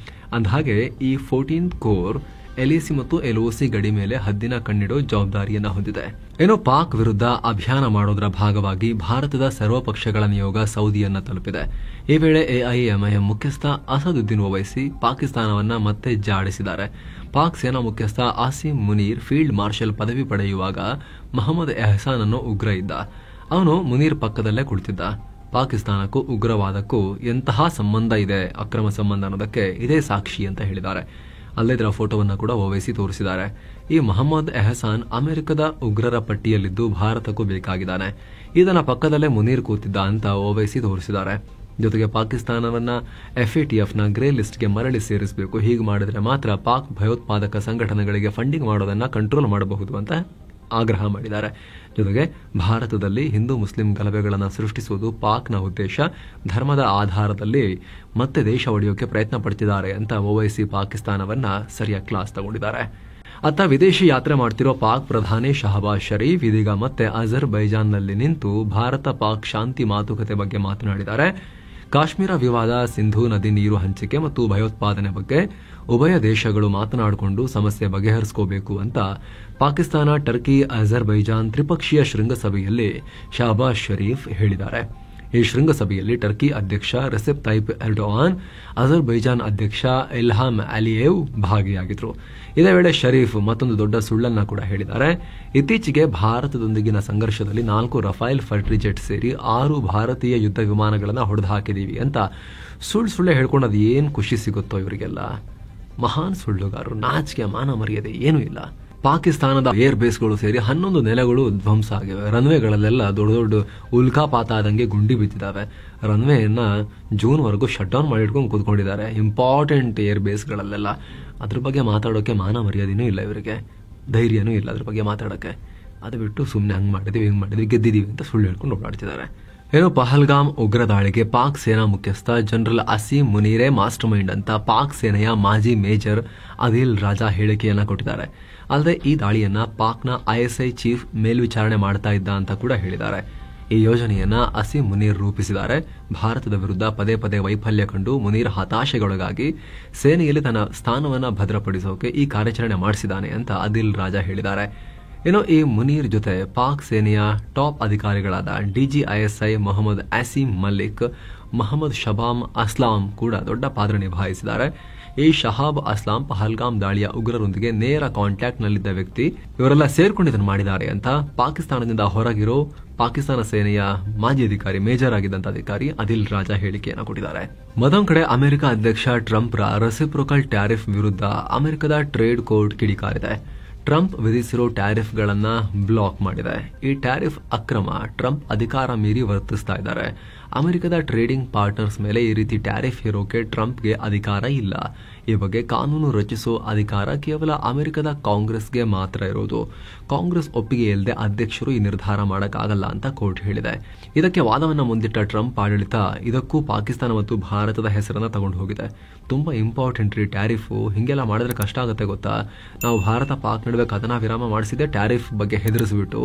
ಅಂದಹಾಗೆ ಈ 14th ಕೋರ್ ಎಲ್ಎಸಿ ಮತ್ತು ಎಲ್ಒಸಿ ಗಡಿ ಮೇಲೆ ಹದ್ದಿನ ಕಣ್ಣಿಡೋ ಜವಾಬ್ದಾರಿಯನ್ನ ಹೊಂದಿದೆ. ಏನೋ ಪಾಕ್ ವಿರುದ್ಧ ಅಭಿಯಾನ ಮಾಡೋದರ ಭಾಗವಾಗಿ ಭಾರತದ ಸರ್ವಪಕ್ಷಗಳ ನಿಯೋಗ ಸೌದಿಯನ್ನ ತಲುಪಿದೆ. ಈ ವೇಳೆ ಎಐಎಂಐಎಂ ಮುಖ್ಯಸ್ಥ ಅಸದುದ್ದೀನ್ ಒವೈಸಿ ಪಾಕಿಸ್ತಾನವನ್ನ ಮತ್ತೆ ಜಾಡಿಸಿದ್ದಾರೆ. ಪಾಕ್ ಸೇನಾ ಮುಖ್ಯಸ್ಥ ಆಸಿಮ್ ಮುನೀರ್ ಫೀಲ್ಡ್ ಮಾರ್ಷಲ್ ಪದವಿ ಪಡೆಯುವಾಗ ಮೊಹಮ್ಮದ್ ಎಹ್ಸಾನ್ ಅನ್ನೋ ಉಗ್ರ ಇದ್ದ. ಅವನು ಮುನೀರ್ ಪಕ್ಕದಲ್ಲೇ ಕುಳಿತಿದ್ದ. ಪಾಕಿಸ್ತಾನಕ್ಕೂ ಉಗ್ರವಾದಕ್ಕೂ ಎಂತಹ ಸಂಬಂಧ ಇದೆ, ಅಕ್ರಮ ಸಂಬಂಧ ಅನ್ನೋದಕ್ಕೆ ಇದೇ ಸಾಕ್ಷಿ ಅಂತ ಹೇಳಿದ್ದಾರೆ. ಅಲ್ಲಿದ್ದರ ಫೋಟೋವನ್ನ ಕೂಡ ಓವೈಸಿ ತೋರಿಸಿದ್ದಾರೆ. ಈ ಮೊಹಮ್ಮದ್ ಎಹಸಾನ್ ಅಮೆರಿಕದ ಉಗ್ರರ ಪಟ್ಟಿಯಲ್ಲಿದ್ದು ಭಾರತಕ್ಕೂ ಬೇಕಾಗಿದ್ದಾನೆ. ಇದನ್ನ ಪಕ್ಕದಲ್ಲೇ ಮುನೀರ್ ಕೂತಿದ್ದ ಅಂತ ಓವೈಸಿ ತೋರಿಸಿದ್ದಾರೆ. ಜೊತೆಗೆ ಪಾಕಿಸ್ತಾನವನ್ನ ಎಫ್ಎಟಿಎಫ್ನ ಗ್ರೇ ಲಿಸ್ಟ್ಗೆ ಮರಳಿ ಸೇರಿಸಬೇಕು. ಹೀಗೆ ಮಾಡಿದ್ರೆ ಮಾತ್ರ ಪಾಕ್ ಭಯೋತ್ಪಾದಕ ಸಂಘಟನೆಗಳಿಗೆ ಫಂಡಿಂಗ್ ಮಾಡೋದನ್ನ ಕಂಟ್ರೋಲ್ ಮಾಡಬಹುದು ಅಂತ ಆಗ್ರಹ ಮಾಡಿದ್ದಾರೆ. ಜೊತೆಗೆ ಭಾರತದಲ್ಲಿ ಹಿಂದೂ ಮುಸ್ಲಿಂ ಗಲಭೆಗಳನ್ನು ಸೃಷ್ಟಿಸುವುದು ಪಾಕ್ನ ಉದ್ದೇಶ. ಧರ್ಮದ ಆಧಾರದಲ್ಲಿ ಮತ್ತೆ ದೇಶ ಒಡೆಯೋಕೆ ಪ್ರಯತ್ನ ಪಡ್ತಿದ್ದಾರೆ ಅಂತ ಓವೈಸಿ ಪಾಕಿಸ್ತಾನವನ್ನ ಸರಿಯಾಗಿ ಕ್ಲಾಸ್ ತಗೊಂಡಿದ್ದಾರೆ. ಅತ್ತ ವಿದೇಶಿ ಯಾತ್ರೆ ಮಾಡ್ತಿರೋ ಪಾಕ್ ಪ್ರಧಾನಿ ಶಹಬಾಜ್ ಶರೀಫ್ ಇದೀಗ ಮತ್ತೆ ಅಜರ್ಬೈಜಾನ್ನಲ್ಲಿ ನಿಂತು ಭಾರತ ಪಾಕ್ ಶಾಂತಿ ಮಾತುಕತೆ ಬಗ್ಗೆ ಮಾತನಾಡಿದ್ದಾರೆ. ಕಾಶ್ಮೀರ ವಿವಾದ, ಸಿಂಧೂ ನದಿ ನೀರು ಹಂಚಿಕೆ ಮತ್ತು ಭಯೋತ್ಪಾದನೆ ಬಗ್ಗೆ ಉಭಯ ದೇಶಗಳು ಮಾತನಾಡಿಕೊಂಡು ಸಮಸ್ಯೆ ಬಗೆಹರಿಸಿಕೋಬೇಕು ಅಂತ ಪಾಕಿಸ್ತಾನ, ಟರ್ಕಿ, ಅಜರ್ಬೈಜಾನ್ ತ್ರಿಪಕ್ಷೀಯ ಶೃಂಗಸಭೆಯಲ್ಲಿ ಶಹಬಾಜ್ ಶರೀಫ್ ಹೇಳಿದ್ದಾರೆ. ಈ ಶೃಂಗಸಭೆಯಲ್ಲಿ ಟರ್ಕಿ ಅಧ್ಯಕ್ಷ ರೆಸೆಪ್ ತಯ್ಯಿಪ್ ಎರ್ಡೋಗಾನ್, ಅಜರ್ಬೈಜಾನ್ ಅಧ್ಯಕ್ಷ ಇಲ್ಹಾಮ್ ಅಲಿಯೇವ್ ಭಾಗಿಯಾಗಿದ್ರು. ಇದೇ ವೇಳೆ ಶರೀಫ್ ಮತ್ತೊಂದು ದೊಡ್ಡ ಸುಳ್ಳನ್ನ ಕೂಡ ಹೇಳಿದ್ದಾರೆ. ಇತ್ತೀಚೆಗೆ ಭಾರತದೊಂದಿಗಿನ ಸಂಘರ್ಷದಲ್ಲಿ 4 ರಫೇಲ್ ಫೈಟರ್ ಜೆಟ್ ಸೇರಿ 6 ಭಾರತೀಯ ಯುದ್ಧ ವಿಮಾನಗಳನ್ನು ಹೊಡೆದು ಹಾಕಿದೀವಿ ಅಂತ ಸುಳ್ಳು ಹೇಳ್ಕೊಂಡು ಅದು ಏನ್ ಖುಷಿ ಸಿಗುತ್ತೋ ಇವರಿಗೆಲ್ಲ. ಮಹಾನ್ ಸುಳ್ಳುಗಾರರು, ನಾಚಿಕೆ ಮಾನ ಮರ್ಯಾದೆ ಏನೂ ಇಲ್ಲ. ಪಾಕಿಸ್ತಾನದ ಏರ್ ಬೇಸ್ಗಳು ಸೇರಿ 11 ನೆಲೆಗಳು ಧ್ವಂಸ ಆಗಿವೆ. ರನ್ವೇಗಳಲ್ಲೆಲ್ಲ ದೊಡ್ಡ ದೊಡ್ಡ ಉಲ್ಕಾಪಾತ ಆದಂಗೆ ಗುಂಡಿ ಬಿದ್ದಿದ್ದಾವೆ. ರನ್ವೇಯನ್ನ ಜೂನ್ ವರೆಗೂ ಶಟ್ ಡೌನ್ ಮಾಡಿಟ್ಕೊಂಡು ಕೂತ್ಕೊಂಡಿದ್ದಾರೆ ಇಂಪಾರ್ಟೆಂಟ್ ಏರ್ ಬೇಸ್ಗಳಲ್ಲೆಲ್ಲ. ಅದ್ರ ಬಗ್ಗೆ ಮಾತಾಡೋಕೆ ಮಾನ ಮರ್ಯಾದೆನೂ ಇಲ್ಲ ಇವರಿಗೆ, ಧೈರ್ಯನೂ ಇಲ್ಲ ಅದ್ರ ಬಗ್ಗೆ ಮಾತಾಡೋಕೆ. ಅದು ಬಿಟ್ಟು ಸುಮ್ಮನೆ ಹಂಗೆ ಮಾಡಿದ್ವಿ ಹಿಂಗೆ ಮಾಡಿದ್ವಿ ಗೆದ್ದಿದ್ದೀವಿ ಅಂತ ಸುಳ್ಳು ಹೇಳ್ಕೊಂಡು ಓಡಾಡ್ತಿದ್ದಾರೆ. ಏನೋ ಪಹಲ್ಗಾಮ್ ಉಗ್ರ ದಾಳಿಗೆ ಪಾಕ್ ಸೇನಾ ಮುಖ್ಯಸ್ಥ ಜನರಲ್ ಅಸೀಂ ಮುನೀರೇ ಮಾಸ್ಟರ್ ಮೈಂಡ್ ಅಂತ ಪಾಕ್ ಸೇನೆಯ ಮಾಜಿ ಮೇಜರ್ ಆದಿಲ್ ರಾಜಾ ಹೇಳಿಕೆಯನ್ನ ಕೊಟ್ಟಿದ್ದಾರೆ. ಅಲ್ಲದೆ ಈ ದಾಳಿಯನ್ನ ಪಾಕ್ನ ISI ಚೀಫ್ ಮೇಲ್ವಿಚಾರಣೆ ಮಾಡ್ತಾ ಇದ್ದ ಅಂತ ಕೂಡ ಹೇಳಿದ್ದಾರೆ. ಈ ಯೋಜನೆಯನ್ನ ಅಸೀಂ ಮುನೀರ್ ರೂಪಿಸಿದ್ದಾರೆ. ಭಾರತದ ವಿರುದ್ಧ ಪದೇ ಪದೇ ವೈಫಲ್ಯ ಕಂಡು ಮುನೀರ್ ಹತಾಶೆಗೊಳಗಾಗಿ ಸೇನೆಯಲ್ಲಿ ತನ್ನ ಸ್ಥಾನವನ್ನ ಭದ್ರಪಡಿಸೋಕೆ ಈ ಕಾರ್ಯಾಚರಣೆ ಮಾಡಿಸಿದ್ದಾನೆ ಅಂತ ಆದಿಲ್ ರಾಜಾ ಹೇಳಿದ್ದಾರೆ. ಏನೋ ಈ ಮುನೀರ್ ಜೊತೆ ಪಾಕ್ ಸೇನೆಯ ಟಾಪ್ ಅಧಿಕಾರಿಗಳಾದ DGISI ಮೊಹಮ್ಮದ್ ಆಸಿಮ್ ಮಲ್ಲಿಕ್, ಮೊಹಮ್ಮದ್ ಶಬಾಮ್ ಅಸ್ಲಾಂ ಕೂಡ ದೊಡ್ಡ ಪಾತ್ರ ನಿಭಾಯಿಸಿದ್ದಾರೆ. ಈ ಶಹಾಬ್ ಅಸ್ಲಾಂ ಪಹಲ್ಗಾಮ್ ದಾಳಿಯ ಉಗ್ರರೊಂದಿಗೆ ನೇರ ಕಾಂಟ್ಯಾಕ್ಟ್ ನಲ್ಲಿದ್ದ ವ್ಯಕ್ತಿ. ಇವರೆಲ್ಲ ಸೇರ್ಕೊಂಡು ಇದನ್ನು ಮಾಡಿದ್ದಾರೆ ಅಂತ ಪಾಕಿಸ್ತಾನದಿಂದ ಹೊರಗಿರೋ ಪಾಕಿಸ್ತಾನ ಸೇನೆಯ ಮಾಜಿ ಅಧಿಕಾರಿ, ಮೇಜರ್ ಆಗಿದ್ದಂತ ಅಧಿಕಾರಿ ಆದಿಲ್ ರಾಜಾ ಹೇಳಿಕೆಯನ್ನು ಕೊಟ್ಟಿದ್ದಾರೆ. ಮತ್ತೊಂದು ಕಡೆ ಅಮೆರಿಕ ಅಧ್ಯಕ್ಷ ಟ್ರಂಪ್ ರೆಸಿಪ್ರೋಕಲ್ ಟ್ಯಾರಿಫ್ ವಿರುದ್ಧ ಅಮೆರಿಕದ ಟ್ರೇಡ್ ಕೋರ್ಟ್ ಕಿಡಿಕಾರಿದೆ. ಟ್ರಂಪ್ ವಿಧಿಸಿರೋ ಟ್ಯಾರಿಫ್ಗಳನ್ನ ಬ್ಲಾಕ್ ಮಾಡಿದೆ. ಈ ಟ್ಯಾರಿಫ್ ಅಕ್ರಮ. ಟ್ರಂಪ್ ಅಧಿಕಾರ ಮೀರಿ ವರ್ತಿಸ್ತಾ ಇದ್ದಾರೆ. ಅಮೆರಿಕದ ಟ್ರೇಡಿಂಗ್ ಪಾರ್ಟ್ನರ್ಸ್ ಮೇಲೆ ಈ ರೀತಿ ಟ್ಯಾರಿಫ್ ಹೇರೋಕೆ ಟ್ರಂಪ್ಗೆ ಅಧಿಕಾರ ಇಲ್ಲ. ಈ ಬಗ್ಗೆ ಕಾನೂನು ರಚಿಸೋ ಅಧಿಕಾರ ಕೇವಲ ಅಮೆರಿಕದ ಕಾಂಗ್ರೆಸ್ಗೆ ಮಾತ್ರ ಇರೋದು. ಕಾಂಗ್ರೆಸ್ ಒಪ್ಪಿಗೆ ಇಲ್ಲದೆ ಅಧ್ಯಕ್ಷರು ಈ ನಿರ್ಧಾರ ಮಾಡಕ್ಕಾಗಲ್ಲ ಅಂತ ಕೋರ್ಟ್ ಹೇಳಿದೆ. ಇದಕ್ಕೆ ವಾದವನ್ನ ಮುಂದಿಟ್ಟ ಟ್ರಂಪ್ ಆಡಳಿತ ಇದಕ್ಕೂ ಪಾಕಿಸ್ತಾನ ಮತ್ತು ಭಾರತದ ಹೆಸರನ್ನ ತಗೊಂಡು ಹೋಗಿದೆ. ತುಂಬಾ ಇಂಪಾರ್ಟೆಂಟ್ ರೀ ಟ್ಯಾರಿಫ್. ಹಿಂಗೆಲ್ಲ ಮಾಡಿದ್ರೆ ಕಷ್ಟ ಆಗುತ್ತೆ ಗೊತ್ತಾ. ನಾವು ಭಾರತ ಪಾಕ್ ನಡುವೆ ಕದನ ವಿರಾಮ ಮಾಡಿಸಿದೆ ಟ್ಯಾರಿಫ್ ಬಗ್ಗೆ ಹೆದರಿಸ್ಬಿಟ್ಟು.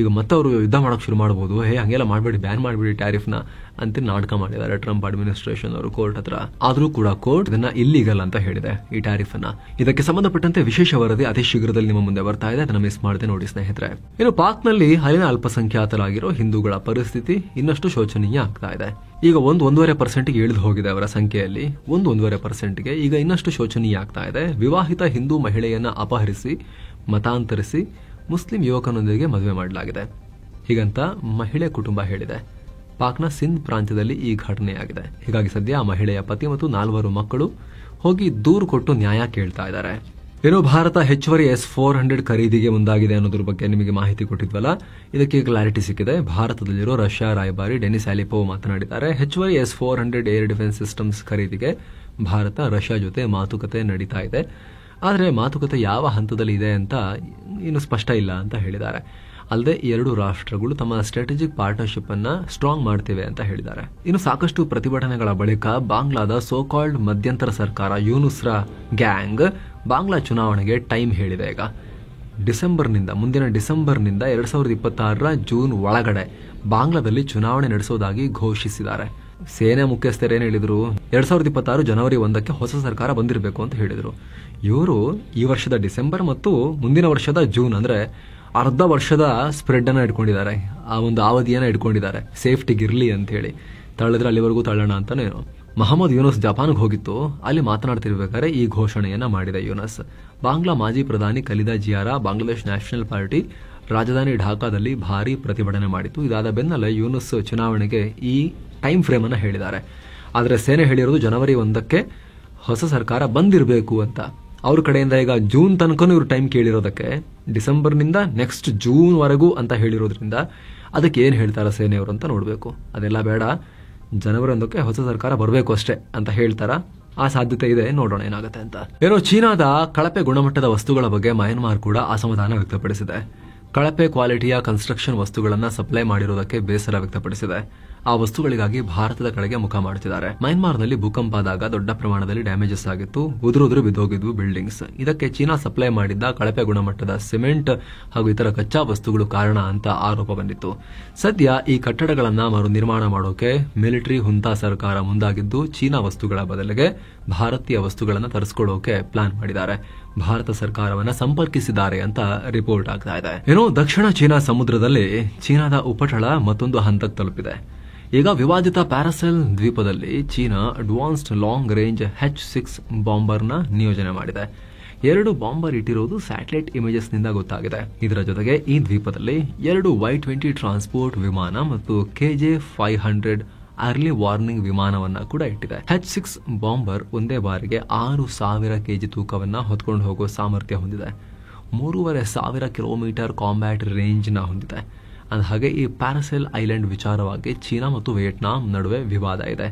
ಈಗ ಮತ್ತೆ ಅವರು ಯುದ್ಧ ಮಾಡೋಕೆ ಶುರು ಮಾಡಬಹುದು. ಹಂಗೆಲ್ಲ ಮಾಡಬೇಡಿ, ಬ್ಯಾನ್ ಮಾಡಿಬಿಡಿ ಟ್ಯಾರಿಫ್ನ ಅಂತ ನಾಟಕ ಮಾಡಿದ್ದಾರೆ ಟ್ರಂಪ್ ಅಡ್ಮಿನಿಸ್ಟ್ರೇಷನ್ ಅವರು ಕೋರ್ಟ್ ಹತ್ರ. ಆದರೂ ಕೂಡ ಕೋರ್ಟ್ ಇದನ್ನ ಇಲ್ಲಿಗಲ್ ಅಂತ ಹೇಳಿದೆ ಈ ಟ್ಯಾರಿಫ್ ಅನ್ನ. ಇದಕ್ಕೆ ಸಂಬಂಧಪಟ್ಟಂತೆ ವಿಶೇಷ ವರದಿ ಅತಿ ಶೀಘ್ರದಲ್ಲಿ ನಿಮ್ಮ ಮುಂದೆ ಬರ್ತಾ ಇದೆ. ಅದನ್ನ ಮಿಸ್ ಮಾಡದೆ ನೋಡಿ ಸ್ನೇಹಿತರೆ. ಇನ್ನು ಪಾಕ್ನಲ್ಲಿ ಅಲ್ಲಿನ ಅಲ್ಪಸಂಖ್ಯಾತರಾಗಿರೋ ಹಿಂದೂಗಳ ಪರಿಸ್ಥಿತಿ ಇನ್ನಷ್ಟು ಶೋಚನೀಯ ಆಗ್ತಾ ಇದೆ. ಈಗ 1.5% ಇಳಿದು ಹೋಗಿದೆ ಅವರ ಸಂಖ್ಯೆಯಲ್ಲಿ. 1.5% ಈಗ ಇನ್ನಷ್ಟು ಶೋಚನೀಯ ಆಗ್ತಾ ಇದೆ. ವಿವಾಹಿತ ಹಿಂದೂ ಮಹಿಳೆಯನ್ನ ಅಪಹರಿಸಿ ಮತಾಂತರಿಸಿ ಮುಸ್ಲಿಂ ಯುವಕನೊಂದಿಗೆ ಮದುವೆ ಮಾಡಲಾಗಿದೆ ಹೀಗಂತ ಮಹಿಳೆ ಕುಟುಂಬ ಹೇಳಿದೆ. ಪಾಕ್ನ ಸಿಂಧ್ ಪ್ರಾಂತ್ಯದಲ್ಲಿ ಈ ಘಟನೆಯಾಗಿದೆ. ಹೀಗಾಗಿ ಸದ್ಯ ಆ ಮಹಿಳೆಯ ಪತಿ ಮತ್ತು 4 ಮಕ್ಕಳು ಹೋಗಿ ದೂರು ಕೊಟ್ಟು ನ್ಯಾಯ ಕೇಳ್ತಾ ಇದ್ದಾರೆ. ಏನೋ ಭಾರತ ಹೆಚ್ಚುವರಿ S-400 ಖರೀದಿಗೆ ಮುಂದಾಗಿದೆ ಅನ್ನೋದ್ರ ಬಗ್ಗೆ ನಿಮಗೆ ಮಾಹಿತಿ ಕೊಟ್ಟಿದ್ವಲ್ಲ, ಇದಕ್ಕೆ ಕ್ಲಾರಿಟಿ ಸಿಕ್ಕಿದೆ. ಭಾರತದಲ್ಲಿರೋ ರಷ್ಯಾ ರಾಯಭಾರಿ ಡೆನಿಸ್ ಅಲಿಪೋವ್ ಮಾತನಾಡಿದ್ದಾರೆ. ಹೆಚ್ಚುವರಿ S-400 ಏರ್ ಡಿಫೆನ್ಸ್ ಸಿಸ್ಟಮ್ಸ್ ಖರೀದಿಗೆ ಭಾರತ ರಷ್ಯಾ ಜೊತೆ ಮಾತುಕತೆ ನಡೀತಾ ಇದೆ. ಆದರೆ ಮಾತುಕತೆ ಯಾವ ಹಂತದಲ್ಲಿ ಇದೆ ಅಂತ ಇನ್ನು ಸ್ಪಷ್ಟ ಇಲ್ಲ ಅಂತ ಹೇಳಿದ್ದಾರೆ. ಅಲ್ಲದೆ 2 ರಾಷ್ಟ್ರಗಳು ತಮ್ಮ ಸ್ಟ್ರಾಟಜಿಕ್ ಪಾರ್ಟ್ನರ್ಶಿಪ್ ಅನ್ನ ಸ್ಟ್ರಾಂಗ್ ಮಾಡ್ತಿವೆ ಅಂತ ಹೇಳಿದ್ದಾರೆ. ಇನ್ನು ಸಾಕಷ್ಟು ಪ್ರತಿಭಟನೆಗಳ ಬಳಿಕ ಬಾಂಗ್ಲಾದ ಸೋಕಾಲ್ಡ್ ಮಧ್ಯಂತರ ಸರ್ಕಾರ ಯೂನುಸ್ರ ಗ್ಯಾಂಗ್ ಬಾಂಗ್ಲಾ ಚುನಾವಣೆಗೆ ಟೈಮ್ ಹೇಳಿದೆ. ಈಗ ಮುಂದಿನ ಡಿಸೆಂಬರ್ನಿಂದ 2026 ಜೂನ್ ಒಳಗಡೆ ಬಾಂಗ್ಲಾದಲ್ಲಿ ಚುನಾವಣೆ ನಡೆಸೋದಾಗಿ ಘೋಷಿಸಿದ್ದಾರೆ. ಸೇನೆ ಮುಖ್ಯಸ್ಥರು ಏನ್ ಹೇಳಿದ್ರು, 2026 ಜನವರಿ 1ಕ್ಕೆ ಹೊಸ ಸರ್ಕಾರ ಬಂದಿರಬೇಕು ಅಂತ ಹೇಳಿದ್ರು. ಇವರು ಈ ವರ್ಷದ ಡಿಸೆಂಬರ್ ಮತ್ತು ಮುಂದಿನ ವರ್ಷದ ಜೂನ್ ಅಂದ್ರೆ ಅರ್ಧ ವರ್ಷದ ಸ್ಪ್ರೆಡ್ ಅನ್ನ ಇಟ್ಕೊಂಡಿದ್ದಾರೆ. ಆ ಒಂದು ಅವಧಿಯನ್ನ ಇಟ್ಕೊಂಡಿದ್ದಾರೆ ಸೇಫ್ಟಿಗಿರ್ಲಿ ಅಂತ ಹೇಳಿ. ತಳ್ಳಿದ್ರೆ ಅಲ್ಲಿವರೆಗೂ ತಳ್ಳೋಣ ಅಂತಾನೆ. ಮೊಹಮ್ಮದ್ ಯೂನುಸ್ ಜಪಾನ್ಗೆ ಹೋಗಿತ್ತು. ಅಲ್ಲಿ ಮಾತನಾಡ್ತಿರ್ಬೇಕಾದ್ರೆ ಈ ಘೋಷಣೆಯನ್ನ ಮಾಡಿದ ಯೂನುಸ್. ಬಾಂಗ್ಲಾ ಮಾಜಿ ಪ್ರಧಾನಿ ಖಲೀದಾ ಜಿಯಾರ ಬಾಂಗ್ಲಾದೇಶ್ ನ್ಯಾಷನಲ್ ಪಾರ್ಟಿ ರಾಜಧಾನಿ ಢಾಕಾದಲ್ಲಿ ಭಾರೀ ಪ್ರತಿಭಟನೆ ಮಾಡಿತ್ತು. ಇದಾದ ಬೆನ್ನಲ್ಲೇ ಯೂನುಸ್ ಚುನಾವಣೆಗೆ ಈ ಟೈಮ್ ಫ್ರೇಮ್ ಅನ್ನ ಹೇಳಿದ್ದಾರೆ. ಆದರೆ ಸೇನೆ ಹೇಳಿರೋದು ಜನವರಿ 1ಕ್ಕೆ ಹೊಸ ಸರ್ಕಾರ ಬಂದಿರಬೇಕು ಅಂತ. ಅವ್ರ ಕಡೆಯಿಂದ ಈಗ ಜೂನ್ ತನಕನೂ ಇವರು ಟೈಮ್ ಕೇಳಿರೋದಕ್ಕೆ ಡಿಸೆಂಬರ್ನಿಂದ ನೆಕ್ಸ್ಟ್ ಜೂನ್ ವರೆಗೂ ಅಂತ ಹೇಳಿರೋದ್ರಿಂದ ಅದಕ್ಕೆ ಏನ್ ಹೇಳ್ತಾರ ಸೇನೆಯವರು ಅಂತ ನೋಡ್ಬೇಕು. ಅದೆಲ್ಲ ಬೇಡ, ಜನವರಿ 1ಕ್ಕೆ ಹೊಸ ಸರ್ಕಾರ ಬರಬೇಕು ಅಷ್ಟೇ ಅಂತ ಹೇಳ್ತಾರ. ಆ ಸಾಧ್ಯತೆ ಇದೆ, ನೋಡೋಣ ಏನಾಗುತ್ತೆ ಅಂತ. ಏನೋ ಚೀನಾದ ಕಳಪೆ ಗುಣಮಟ್ಟದ ವಸ್ತುಗಳ ಬಗ್ಗೆ ಮಯನ್ಮಾರ್ ಕೂಡ ಅಸಮಾಧಾನ ವ್ಯಕ್ತಪಡಿಸಿದೆ. ಕಳಪೆ ಕ್ವಾಲಿಟಿಯ ಕನ್ಸ್ಟ್ರಕ್ಷನ್ ವಸ್ತುಗಳನ್ನ ಸಪ್ಲೈ ಮಾಡಿರೋದಕ್ಕೆ ಬೇಸರ ವ್ಯಕ್ತಪಡಿಸಿದೆ. ಆ ವಸ್ತುಗಳಿಗಾಗಿ ಭಾರತದ ಕಡೆಗೆ ಮುಖ ಮಾಡ್ತಿದ್ದಾರೆ. ಮಯನ್ಮಾರ್ನಲ್ಲಿ ಭೂಕಂಪ ಆದಾಗ ದೊಡ್ಡ ಪ್ರಮಾಣದಲ್ಲಿ ಡ್ಯಾಮೇಜಸ್ ಆಗಿತ್ತು, ಉದುರು ಬಿದ್ದೋಗಿದ್ವು ಬಿಲ್ಡಿಂಗ್ಸ್. ಇದಕ್ಕೆ ಚೀನಾ ಸಪ್ಲೈ ಮಾಡಿದ್ದ ಕಳಪೆ ಗುಣಮಟ್ಟದ ಸಿಮೆಂಟ್ ಹಾಗೂ ಇತರ ಕಚ್ಚಾ ವಸ್ತುಗಳು ಕಾರಣ ಅಂತ ಆರೋಪ ಬಂದಿತ್ತು. ಸದ್ಯ ಈ ಕಟ್ಟಡಗಳನ್ನ ಮರು ನಿರ್ಮಾಣ ಮಾಡೋಕೆ ಮಿಲಿಟರಿ ಹುಂತಾ ಸರ್ಕಾರ ಮುಂದಾಗಿದ್ದು, ಚೀನಾ ವಸ್ತುಗಳ ಬದಲಿಗೆ ಭಾರತೀಯ ವಸ್ತುಗಳನ್ನು ತರಿಸಿಕೊಳ್ಳೋಕೆ ಪ್ಲಾನ್ ಮಾಡಿದ್ದಾರೆ. ಭಾರತ ಸರ್ಕಾರವನ್ನ ಸಂಪರ್ಕಿಸಿದ್ದಾರೆ ಅಂತ ರಿಪೋರ್ಟ್ ಆಗ್ತಾ ಇದೆ. ಏನೋ ದಕ್ಷಿಣ ಚೀನಾ ಸಮುದ್ರದಲ್ಲಿ ಚೀನಾದ ಉಪಟಳ ಮತ್ತೊಂದು ಹಂತಕ್ಕೆ ತಲುಪಿದೆ. ಈಗ ವಿವಾದಿತ ಪ್ಯಾರಾಸೆಲ್ ದ್ವೀಪದಲ್ಲಿ China advanced long range H-6 ಬಾಂಬರ್ನ ನಿಯೋಜನೆ ಮಾಡಿದೆ. 2 ಬಾಂಬರ್ ಇಟ್ಟಿರುವುದು ಸ್ಯಾಟಲೈಟ್ ಇಮೇಜಸ್ನಿಂದ ಗೊತ್ತಾಗಿದೆ. ಇದರ ಜೊತೆಗೆ ಈ ದ್ವೀಪದಲ್ಲಿ 2 Y-20 ಟ್ರಾನ್ಸ್ಪೋರ್ಟ್ ವಿಮಾನ ಮತ್ತು KJ-500 ಅರ್ಲಿ ವಾರ್ನಿಂಗ್ ವಿಮಾನವನ್ನ ಕೂಡ ಇಟ್ಟಿದೆ. H-6 ಬಾಂಬರ್ ಒಂದೇ ಬಾರಿಗೆ 6,000 kg ತೂಕವನ್ನ ಹೊತ್ಕೊಂಡು ಹೋಗೋ ಸಾಮರ್ಥ್ಯ ಹೊಂದಿದೆ. 3,500 ಕಿಲೋಮೀಟರ್ ಕಾಂಬ್ಯಾಟ್ ರೇಂಜ್ ನ ಹೊಂದಿದೆ. ಹಾಗೆ ಈ ಪ್ಯಾರಾಸೆಲ್ ಐಲ್ಯಾಂಡ್ ವಿಚಾರವಾಗಿ ಚೀನಾ ಮತ್ತು ವಿಯೆಟ್ನಾಂ ನಡುವೆ ವಿವಾದ ಇದೆ.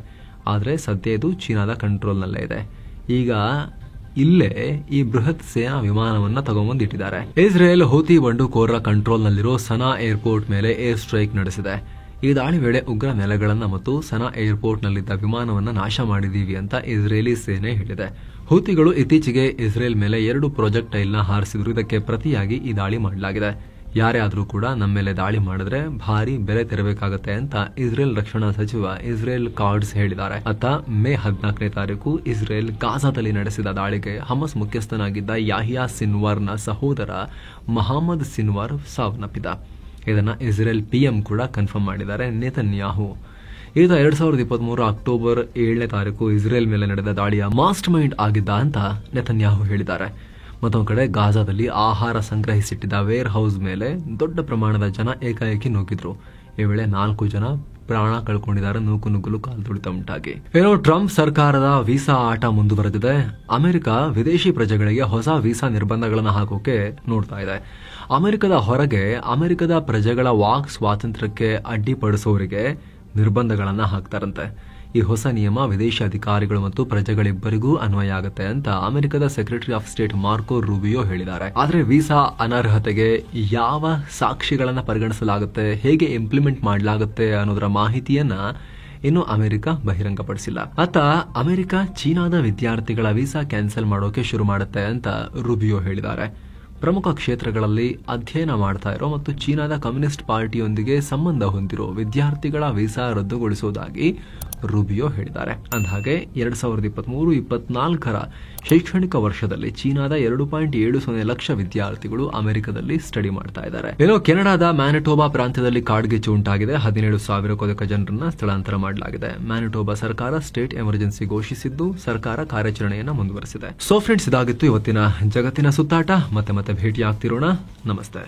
ಆದರೆ ಸದ್ಯ ಇದು ಚೀನಾದ ಕಂಟ್ರೋಲ್ನಲ್ಲೇ ಇದೆ. ಈಗ ಇಲ್ಲೇ ಈ ಬೃಹತ್ ಸೇನಾ ವಿಮಾನವನ್ನ ತಗೊಂಡ್ಬಂದಿಟ್ಟಿದ್ದಾರೆ. ಇಸ್ರೇಲ್ ಹೂತಿ ಬಂಡುಕೋರರ ಕಂಟ್ರೋಲ್ನಲ್ಲಿರೋ ಸನಾ ಏರ್ಪೋರ್ಟ್ ಮೇಲೆ ಏರ್ ಸ್ಟ್ರೈಕ್ ನಡೆಸಿದೆ. ಈ ದಾಳಿ ವೇಳೆ ಉಗ್ರ ನೆಲೆಗಳನ್ನ ಮತ್ತು ಸನಾ ಏರ್ಪೋರ್ಟ್ನಲ್ಲಿದ್ದ ವಿಮಾನವನ್ನ ನಾಶ ಮಾಡಿದೀವಿ ಅಂತ ಇಸ್ರೇಲಿ ಸೇನೆ ಹೇಳಿದೆ. ಹೂತಿಗಳು ಇತ್ತೀಚೆಗೆ ಇಸ್ರೇಲ್ ಮೇಲೆ 2 ಪ್ರೊಜೆಕ್ಟೈಲ್ನ ಹಾರಿಸಿದ್ರು. ಇದಕ್ಕೆ ಪ್ರತಿಯಾಗಿ ಈ ದಾಳಿ ಮಾಡಲಾಗಿದೆ. ಯಾರೇ ಆದ್ರೂ ಕೂಡ ನಮ್ಮ ಮೇಲೆ ದಾಳಿ ಮಾಡಿದ್ರೆ ಭಾರಿ ಬೆಲೆ ತೆರಬೇಕಾಗತ್ತೆ ಅಂತ ಇಸ್ರೇಲ್ ರಕ್ಷಣಾ ಸಚಿವ ಇಸ್ರೇಲ್ ಕಾರ್ಡ್ಸ್ ಹೇಳಿದ್ದಾರೆ. ಮೇ 14ನೇ ತಾರೀಕು ಇಸ್ರೇಲ್ ಗಾಜಾದಲ್ಲಿ ನಡೆಸಿದ ದಾಳಿಗೆ ಹಮಸ್ ಮುಖ್ಯಸ್ಥನಾಗಿದ್ದ ಯಾಹಿಯಾ ಸಿನ್ವಾರ್ನ ಸಹೋದರ ಮಹಮ್ಮದ್ ಸಿನ್ವಾರ್ ಸಾವನ್ನಪ್ಪಿದ. ಇದನ್ನ ಇಸ್ರೇಲ್ PM ಕೂಡ ಕನ್ಫರ್ಮ್ ಮಾಡಿದ್ದಾರೆ, ನೆತನ್ಯಾಹು. ಈಗ 2023 ಅಕ್ಟೋಬರ್ 7ನೇ ತಾರೀಕು ಇಸ್ರೇಲ್ ಮೇಲೆ ನಡೆದ ದಾಳಿಯ ಮಾಸ್ಟರ್ ಮೈಂಡ್ ಆಗಿದ್ದ ಅಂತ ನೆತನ್ಯಾಹು ಹೇಳಿದ್ದಾರೆ. ಮತ್ತೊಂದು ಕಡೆ ಗಾಜಾದಲ್ಲಿ ಆಹಾರ ಸಂಗ್ರಹಿಸಿಟ್ಟಿದ್ದ ವೇರ್ ಹೌಸ್ ಮೇಲೆ ದೊಡ್ಡ ಪ್ರಮಾಣದ ಜನ ಏಕಾಏಕಿ ನುಗ್ಗಿದ್ರು. ಈ ವೇಳೆ 4 ಜನ ಪ್ರಾಣ ಕಳ್ಕೊಂಡಿದ್ದಾರೆ, ನೂಕುನುಗ್ಗಲು ಕಾಲ್ತುಳಿತ ಉಂಟಾಗಿ. ಏನೋ ಟ್ರಂಪ್ ಸರ್ಕಾರದ ವೀಸಾ ಆಟ ಮುಂದುವರೆದಿದೆ. ಅಮೆರಿಕ ವಿದೇಶಿ ಪ್ರಜೆಗಳಿಗೆ ಹೊಸ ವೀಸಾ ನಿರ್ಬಂಧಗಳನ್ನು ಹಾಕೋಕೆ ನೋಡ್ತಾ ಇದೆ. ಅಮೆರಿಕದ ಹೊರಗೆ ಅಮೆರಿಕದ ಪ್ರಜೆಗಳ ವಾಕ್ ಸ್ವಾತಂತ್ರ್ಯಕ್ಕೆ ಅಡ್ಡಿಪಡಿಸೋರಿಗೆ ನಿರ್ಬಂಧಗಳನ್ನ ಹಾಕ್ತಾರಂತೆ. ಈ ಹೊಸ ನಿಯಮ ವಿದೇಶಿ ಅಧಿಕಾರಿಗಳು ಮತ್ತು ಪ್ರಜೆಗಳಿಬ್ಬರಿಗೂ ಅನ್ವಯ ಆಗುತ್ತೆ ಅಂತ ಅಮೆರಿಕದ secretary of state Marco Rubio ಹೇಳಿದ್ದಾರೆ. ಆದರೆ ವೀಸಾ ಅನರ್ಹತೆಗೆ ಯಾವ ಸಾಕ್ಷಿಗಳನ್ನ ಪರಿಗಣಿಸಲಾಗುತ್ತೆ, ಹೇಗೆ ಇಂಪ್ಲಿಮೆಂಟ್ ಮಾಡಲಾಗುತ್ತೆ ಅನ್ನೋದರ ಮಾಹಿತಿಯನ್ನ ಇನ್ನು ಅಮೆರಿಕ ಬಹಿರಂಗಪಡಿಸಿಲ್ಲ. ಅಮೆರಿಕ ಚೀನಾದ ವಿದ್ಯಾರ್ಥಿಗಳ ವೀಸಾ ಕ್ಯಾನ್ಸಲ್ ಮಾಡೋಕೆ ಶುರು ಮಾಡುತ್ತೆ ಅಂತ ರೂಬಿಯೋ ಹೇಳಿದ್ದಾರೆ. ಪ್ರಮುಖ ಕ್ಷೇತ್ರಗಳಲ್ಲಿ ಅಧ್ಯಯನ ಮಾಡ್ತಾ ಇರೋ ಮತ್ತು ಚೀನಾದ ಕಮ್ಯುನಿಸ್ಟ್ ಪಾರ್ಟಿಯೊಂದಿಗೆ ಸಂಬಂಧ ಹೊಂದಿರೋ ವಿದ್ಯಾರ್ಥಿಗಳ ವೀಸಾ ರದ್ದುಗೊಳಿಸುವುದಾಗಿ ರೂಬಿಯೋ ಹೇಳಿದ್ದಾರೆ. ಅಂದಹಾಗೆ 2023-24 ಶೈಕ್ಷಣಿಕ ವರ್ಷದಲ್ಲಿ ಚೀನಾದ 2.70 ಲಕ್ಷ ವಿದ್ಯಾರ್ಥಿಗಳು ಅಮೆರಿಕದಲ್ಲಿ ಸ್ಟಡಿ ಮಾಡ್ತಾ ಇದ್ದಾರೆ. ಕೆನಡಾದ ಮ್ಯಾನಿಟೋಬಾ ಪ್ರಾಂತ್ಯದಲ್ಲಿ ಕಾಡ್ಗಿಚ್ಚು ಉಂಟಾಗಿದೆ. 17,000ಕ್ಕೂ ಅಧಿಕ ಜನರನ್ನ ಸ್ಥಳಾಂತರ ಮಾಡಲಾಗಿದೆ. ಮ್ಯಾನಿಟೋಬಾ ಸರ್ಕಾರ ಸ್ಟೇಟ್ ಎಮರ್ಜೆನ್ಸಿ ಘೋಷಿಸಿದ್ದು, ಸರ್ಕಾರ ಕಾರ್ಯಾಚರಣೆಯನ್ನ ಮುಂದುವರೆಸಿದೆ. ಸೊ ಫ್ರೆಂಡ್ಸ್, ಇದಾಗಿತ್ತು ಇವತ್ತಿನ ಜಗತ್ತಿನ ಸುತ್ತಾಟ. ಮತ್ತೆ ಭೇಟಿ ಆಗ್ತಿರೋಣ. ನಮಸ್ತೆ.